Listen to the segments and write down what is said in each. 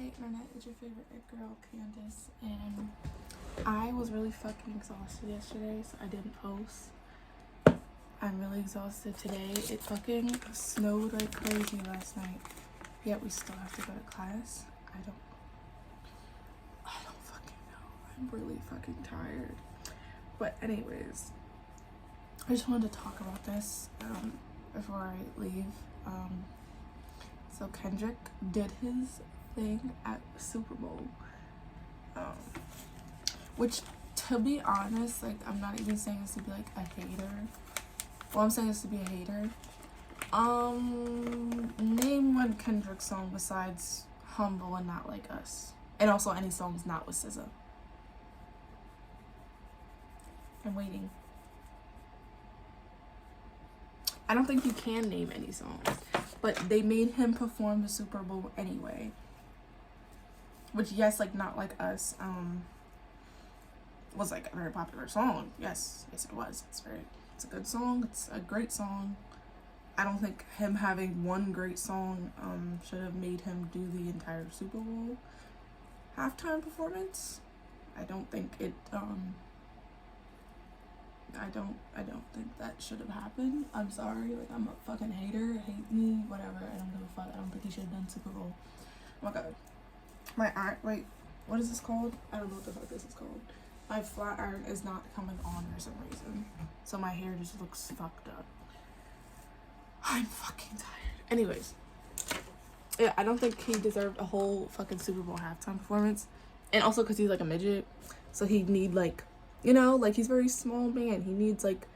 Hey internet, it's your favorite it girl, Candace, and I was really fucking exhausted yesterday, so I didn't post. I'm really exhausted today. It fucking snowed like crazy last night, yet we still have to go to class. I don't fucking know. I'm really fucking tired. But anyways, I just wanted to talk about this before I leave. So Kendrick did his thing at the Super Bowl, which, to be honest, like, I'm not even saying this to be like a hater. Well, I'm saying this to be a hater. Name one Kendrick song besides Humble and Not Like Us, and also any songs not with SZA. I'm waiting. I don't think you can name any songs, but they made him perform the Super Bowl anyway. Which, yes, like Not Like Us, was like a very popular song. Yes, it was. It's a good song. It's a great song. I don't think him having one great song should have made him do the entire Super Bowl halftime performance. I don't think it I don't think that should have happened. I'm sorry, like, I'm a fucking hater. Hate me, whatever. I don't give a fuck. I don't think he should have done Super Bowl. Oh my god. My iron, wait, what is this called? I don't know what the fuck this is called. My flat iron is not coming on for some reason, so my hair just looks fucked up. I'm fucking tired. Anyways, yeah, I don't think he deserved a whole fucking Super Bowl halftime performance, and also because he's like a midget, so he'd need, like, you know, like, he's a very small man. He needs, like,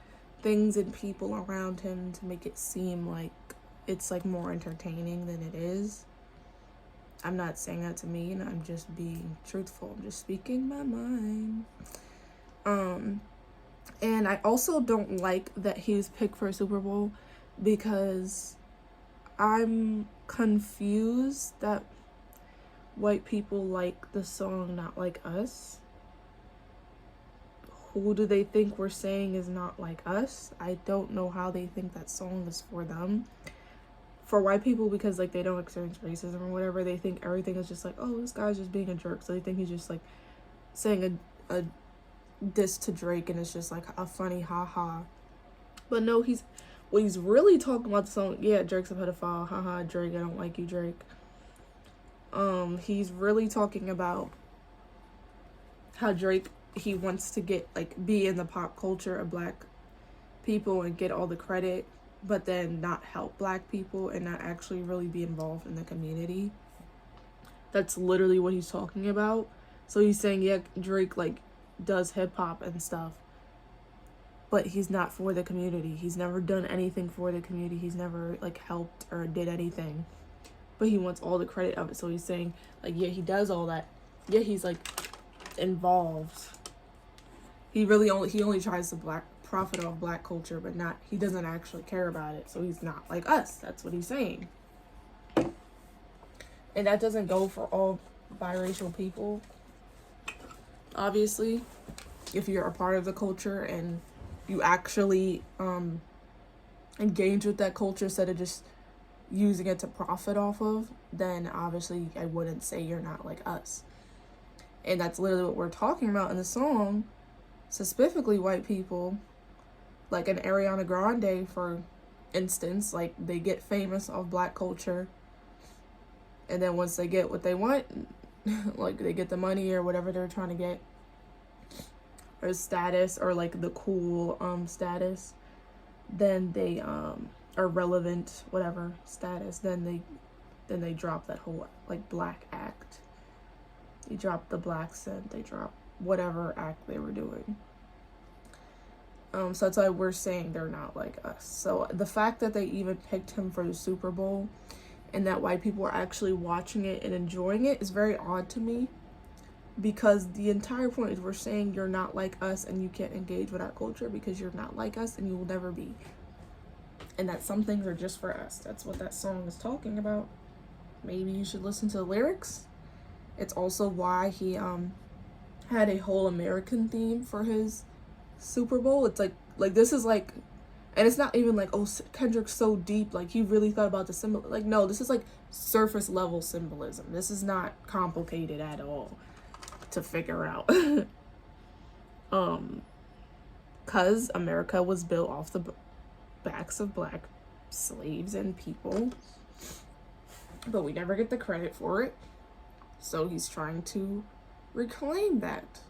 things and people around him to make it seem like it's, like, more entertaining than it is. I'm not saying that to mean. I'm just being truthful. I'm just speaking my mind. And I also don't like that he was picked for a Super Bowl, because I'm confused that white people like the song Not Like Us. Who do they think we're saying is not like us? I don't know how they think that song is for them. For white people, because, like, they don't experience racism or whatever, they think everything is just like, oh, this guy's just being a jerk. So they think he's just, like, saying a diss to Drake, and it's just, like, a funny ha-ha. But no, he's really talking about the song, yeah, Drake's a pedophile, haha, Drake, I don't like you, Drake. He's really talking about how Drake, he wants to get, like, be in the pop culture of black people and get all the credit, but then not help black people and not actually really be involved in the community. That's literally what he's talking about. So he's saying, yeah, Drake, like, does hip-hop and stuff, but he's not for the community. He's never done anything for the community. He's never, like, helped or did anything, but he wants all the credit of it. So he's saying, like, yeah, he does all that. Yeah, he's, like, involved. He only tries to profit off black culture, but he doesn't actually care about it. So he's not like us. That's what he's saying. And that doesn't go for all biracial people. Obviously, if you're a part of the culture and you actually engage with that culture instead of just using it to profit off of, then obviously I wouldn't say you're not like us. And that's literally what we're talking about in the song. Specifically white people, like an Ariana Grande, for instance, like, they get famous off black culture, and then once they get what they want, like, they get the money or whatever they're trying to get, or status, or, like, the cool status, then they are relevant, whatever status, then they drop that whole, like, black act. They drop the black scent, they drop whatever act they were doing. So that's why we're saying they're not like us. So the fact that they even picked him for the Super Bowl and that white people are actually watching it and enjoying it is very odd to me, because the entire point is we're saying you're not like us and you can't engage with our culture because you're not like us and you will never be. And that some things are just for us. That's what that song is talking about. Maybe you should listen to the lyrics. It's also why he had a whole American theme for his Super Bowl. It's like this is like And it's not even like, oh, Kendrick's so deep, like he really thought about the symbol. Like, no, this is like surface level symbolism. This is not complicated at all to figure out. Because America was built off the backs of black slaves and people, but we never get the credit for it. So he's trying to reclaim that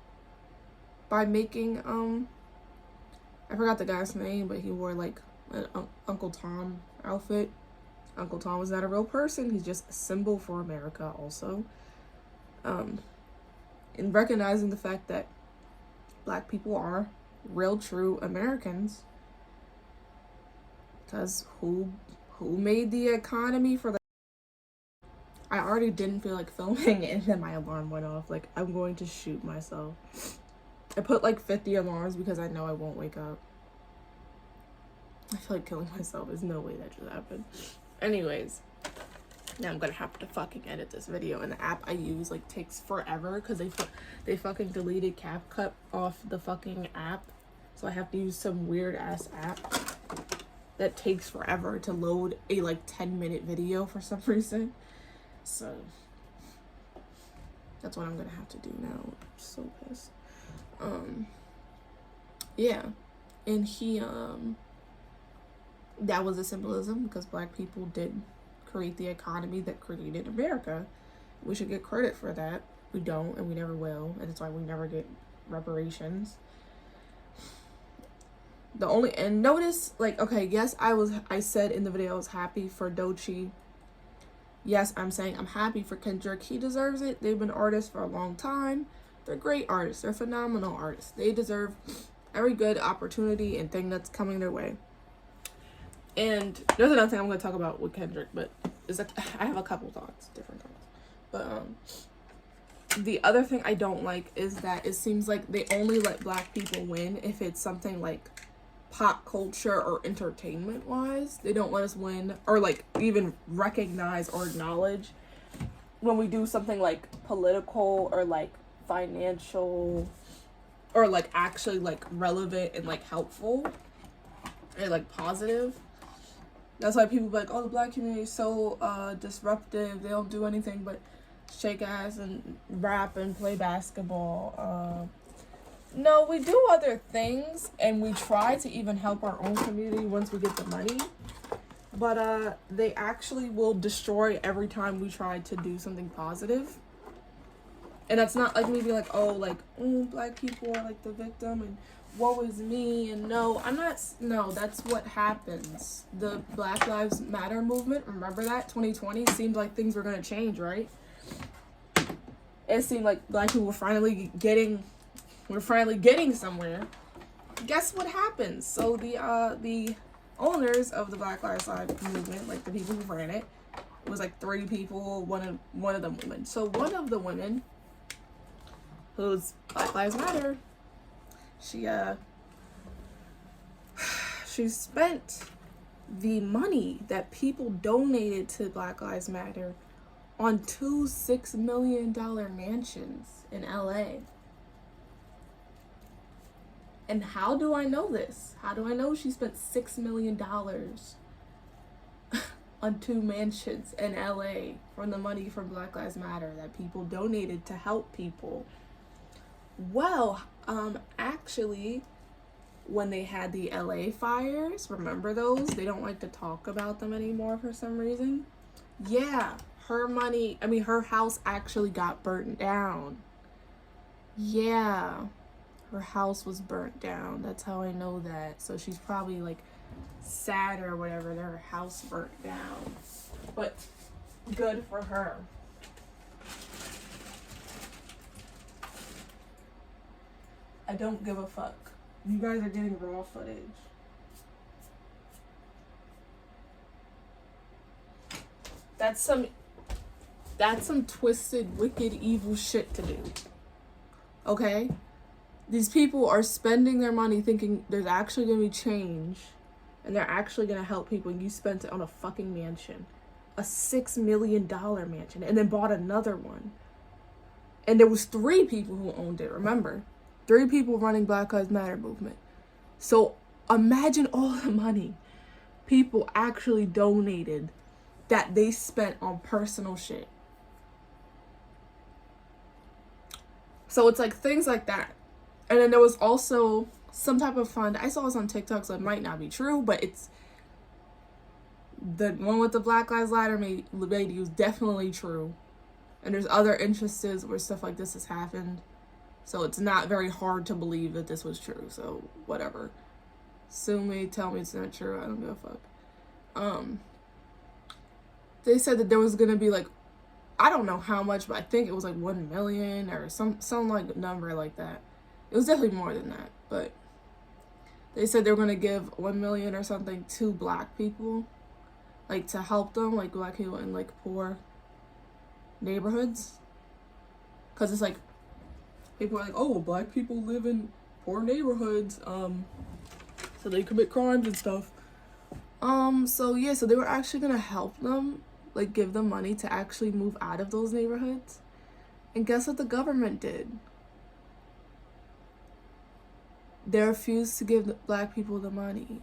by making I forgot the guy's name, but he wore like an Uncle Tom outfit. Uncle Tom was not a real person. He's just a symbol for America also. In recognizing the fact that black people are real true Americans. Because who made the economy for the... I already didn't feel like filming and then my alarm went off. Like, I'm going to shoot myself. I put like 50 alarms because I know I won't wake up. I feel like killing myself. There's no way that just happened. Anyways, now I'm gonna have to fucking edit this video, and the app I use like takes forever because they fucking deleted CapCut off the fucking app, so I have to use some weird ass app that takes forever to load a like 10-minute video for some reason. So that's what I'm gonna have to do now. I'm so pissed. Yeah, and he that was a symbolism because black people did create the economy that created America. We should get credit for that. We don't, and we never will, and that's why we never get reparations. The only, and notice, like, okay, yes, I said in the video I was happy for Doechii. Yes, I'm saying I'm happy for Kendrick. He deserves it. They've been artists for a long time. They're great artists. They're phenomenal artists. They deserve every good opportunity and thing that's coming their way. And there's another thing I'm going to talk about with Kendrick, but is that I have a couple thoughts, different thoughts. But the other thing I don't like is that it seems like they only let black people win if it's something like pop culture or entertainment wise. They don't let us win or like even recognize or acknowledge when we do something like political or like financial or like actually like relevant and like helpful and like positive. That's why people be like, oh, the black community is so disruptive. They don't do anything but shake ass and rap and play basketball. No, we do other things, and we try to even help our own community once we get the money. But they actually will destroy every time we try to do something positive. And that's not like me being like, oh, like, black people are like the victim and woe is me. And no, that's what happens. The Black Lives Matter movement, remember that? 2020 seemed like things were going to change, right? It seemed like black people were finally getting somewhere. Guess what happens? So the owners of the Black Lives Matter movement, like the people who ran it, was like 3 people, one of them women. So one of the women who's Black Lives Matter, she spent the money that people donated to Black Lives Matter on 2 $6 million mansions in LA. And how do I know this? How do I know she spent $6 million on 2 mansions in LA from the money from Black Lives Matter that people donated to help people? Well, actually, when they had the LA fires, remember those? They don't like to talk about them anymore for some reason. Yeah, her house actually got burnt down. Yeah, her house was burnt down. That's how I know that. So she's probably like sad or whatever that her house burnt down. But good for her. I don't give a fuck. You guys are getting raw footage. That's some twisted, wicked, evil shit to do. Okay? These people are spending their money thinking there's actually going to be change and they're actually going to help people, and you spent it on a fucking mansion. A $6 million mansion, and then bought another one. And there was 3 people who owned it, remember? 3 people running Black Lives Matter movement. So Imagine all the money people actually donated that they spent on personal shit. So it's like things like that. And then there was also some type of fund. I saw this on TikTok, so it might not be true, but it's the one with the Black Lives Matter lady was definitely true. And there's other instances where stuff like this has happened. So it's not very hard to believe that this was true. So whatever. Sue me, tell me it's not true. I don't give a fuck. They said that there was gonna be like, I don't know how much, but I think it was like 1 million or some like number like that. It was definitely more than that, but they said they were gonna give 1 million or something to Black people, like to help them, like Black people in like poor neighborhoods, because it's like people are like, oh, Black people live in poor neighborhoods, so they commit crimes and stuff. So yeah, so they were actually gonna help them, like give them money to actually move out of those neighborhoods. And guess what the government did? They refused to give the Black people the money.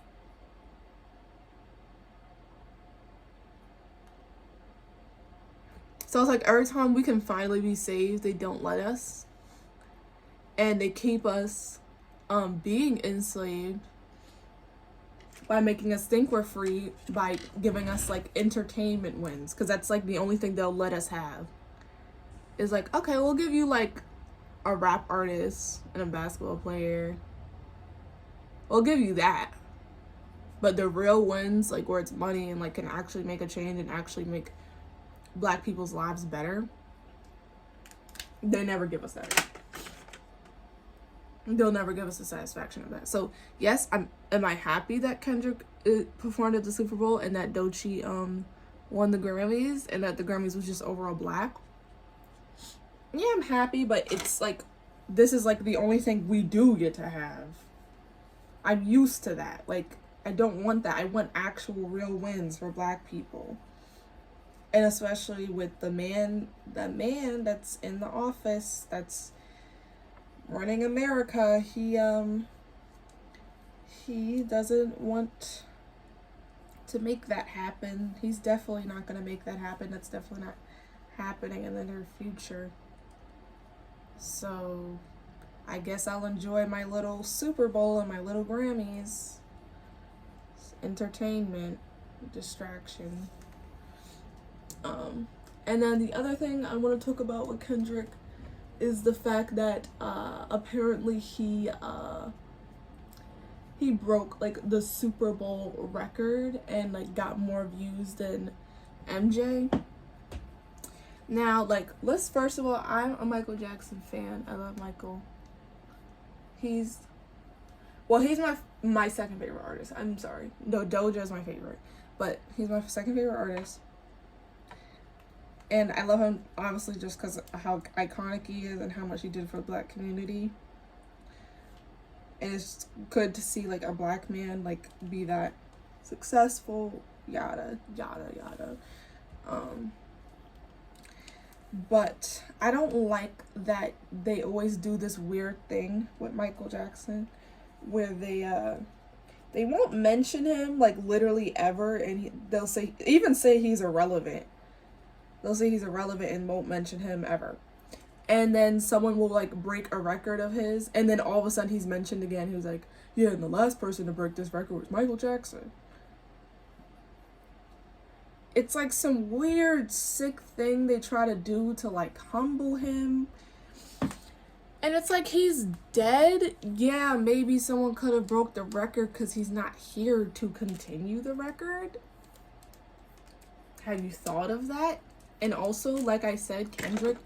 So it's like every time we can finally be saved, they don't let us. And they keep us being enslaved by making us think we're free, by giving us like entertainment wins, because that's like the only thing they'll let us have. Is like, okay, we'll give you like a rap artist and a basketball player. We'll give you that. But the real wins, like where it's money and like can actually make a change and actually make Black people's lives better, they never give us that. They'll never give us the satisfaction of that. So yes, am I happy that Kendrick performed at the Super Bowl and that Doechii won the Grammys and that the Grammys was just overall Black? Yeah, I'm happy, but it's like, this is like the only thing we do get to have. I'm used to that. Like, I don't want that. I want actual real wins for Black people. And especially with the man that's in the office, that's running America, he doesn't want to make that happen. He's definitely not going to make that happen. That's definitely not happening in the near future. So I guess I'll enjoy my little Super Bowl and my little Grammys. Entertainment, distraction. And then the other thing I want to talk about with Kendrick is the fact that apparently he broke like the Super Bowl record and like got more views than MJ. Now, like, let's first of all, I'm a Michael Jackson fan. I love Michael. He's my second favorite artist. I'm sorry. No, Doja is my favorite, but he's my second favorite artist. And I love him, obviously, just because of how iconic he is and how much he did for the Black community. And it's good to see, like, a Black man, like, be that successful, yada, yada, yada. But I don't like that they always do this weird thing with Michael Jackson, where they won't mention him, like, literally ever, and they'll say he's irrelevant. They'll say he's irrelevant and won't mention him ever. And then someone will, like, break a record of his, and then all of a sudden he's mentioned again. He was like, yeah, and the last person to break this record was Michael Jackson. It's like some weird, sick thing they try to do to, like, humble him. And it's like, he's dead. Yeah, maybe someone could have broke the record because he's not here to continue the record. Have you thought of that? And also, like I said, Kendrick,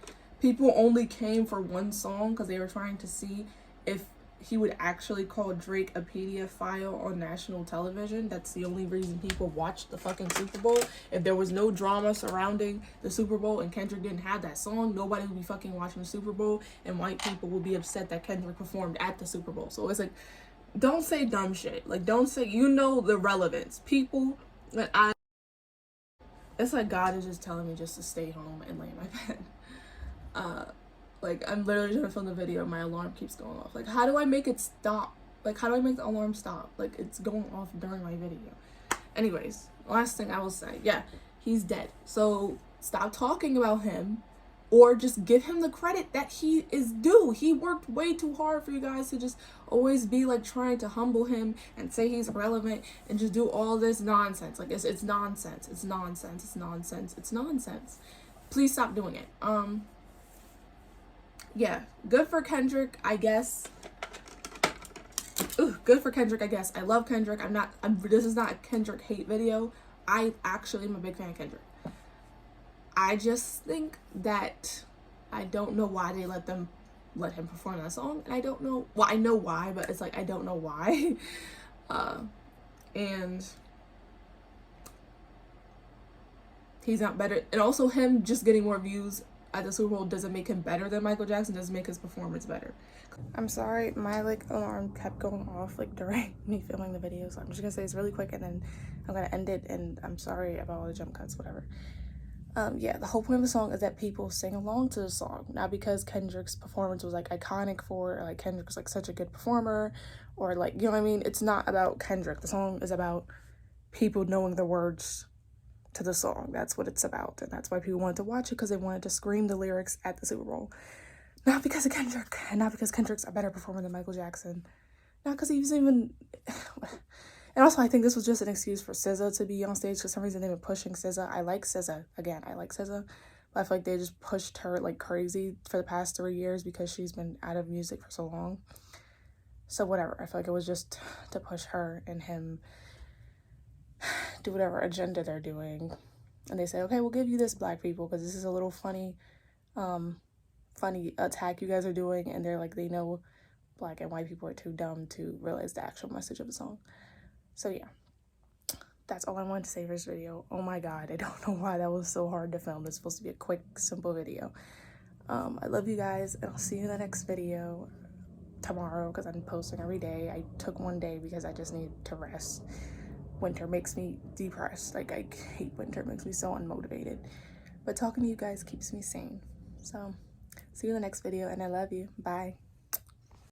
people only came for one song because they were trying to see if he would actually call Drake a pedophile on national television. That's the only reason people watched the fucking Super Bowl. If there was no drama surrounding the Super Bowl and Kendrick didn't have that song, nobody would be fucking watching the Super Bowl, and white people would be upset that Kendrick performed at the Super Bowl. So it's like, don't say dumb shit. Like, don't say, you know, the relevance. People, like, it's like God is just telling me just to stay home and lay in my bed. Like, I'm literally trying to film the video and my alarm keeps going off. Like, how do I make it stop? Like, how do I make the alarm stop? Like, it's going off during my video. Anyways, last thing I will say, yeah, he's dead. So stop talking about him, or just give him the credit that he is due. He worked way too hard for you guys to just always be like trying to humble him and say he's irrelevant and just do all this nonsense. Like, it's nonsense. It's nonsense. It's nonsense. It's nonsense. Please stop doing it. Yeah, good for Kendrick, I guess. Good for Kendrick, I guess. I love Kendrick. This is not a Kendrick hate video. I actually am a big fan of Kendrick. I just think that I don't know why they let him perform that song. And I don't know, well, I know why, but it's like, I don't know why. And he's not better. And also him just getting more views at the Super Bowl doesn't make him better than Michael Jackson, doesn't make his performance better. I'm sorry, my like alarm kept going off like during me filming the video, so I'm just gonna say this really quick and then I'm gonna end it, and I'm sorry about all the jump cuts, whatever. Yeah, the whole point of the song is that people sing along to the song, not because Kendrick's performance was like iconic or like Kendrick was like such a good performer, or like, you know what I mean? It's not about Kendrick. The song is about people knowing the words to the song. That's what it's about, and that's why people wanted to watch it, because they wanted to scream the lyrics at the Super Bowl. Not because of Kendrick, and not because Kendrick's a better performer than Michael Jackson. Not because he was even... And also, I think this was just an excuse for SZA to be on stage. For some reason, they've been pushing SZA. I like SZA. Again, I like SZA. But I feel like they just pushed her like crazy for the past 3 years because she's been out of music for so long. So whatever. I feel like it was just to push her and him do whatever agenda they're doing. And they say, okay, we'll give you this, black people, because this is a little funny attack you guys are doing. And they're like, they know black and white people are too dumb to realize the actual message of the song. So yeah, that's all I wanted to say for this video. Oh my god, I don't know why that was so hard to film. It's supposed to be a quick, simple video. I love you guys, and I'll see you in the next video tomorrow, because I'm posting every day. I took one day because I just need to rest. Winter makes me depressed. Like, I hate winter. It makes me so unmotivated. But talking to you guys keeps me sane. So, see you in the next video, and I love you. Bye.